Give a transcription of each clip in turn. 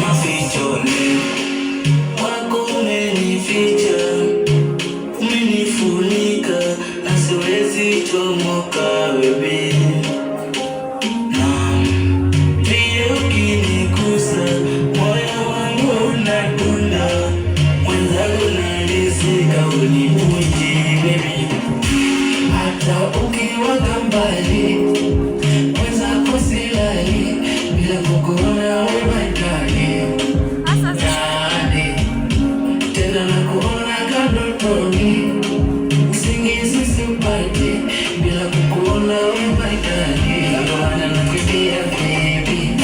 Mafichoni wako umenificha, umenifunika na siwezi chomoka baby. Pia ukinigusa moyo wangu unadunda, mwenzangu nalisika unipunji baby. Hata ukiwa mbali mwenzako silali, bila kukuona wewe mbali. Tena nakuona kandotoni, usingizi sipati, bila kukuona wewe mbali. Ndio maana nakwambia baby,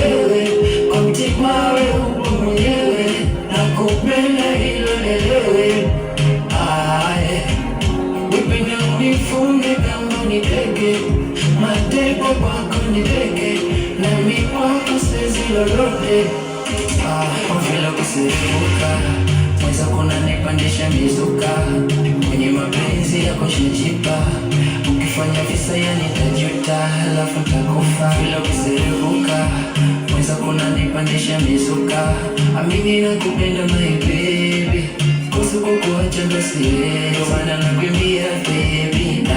wewe kwa mtima wewe mwenyewe, nakupenda hilo elewe. Upendo unifunge kama niteke, mateko kwako niteke, nami kwako siwezi lolote. Vile kusifuka mweza kuna nipandisha mizuka, kwenye mapenzi yako shajipa, ukifanya visa ya nitajuta, halafu nitakufa. Vile kusifuka mweza kuna nipandisha mizuka, amini nakupenda my baby, kuhusu kukuacha ndo siwezi, ndio maana nakwambia baby.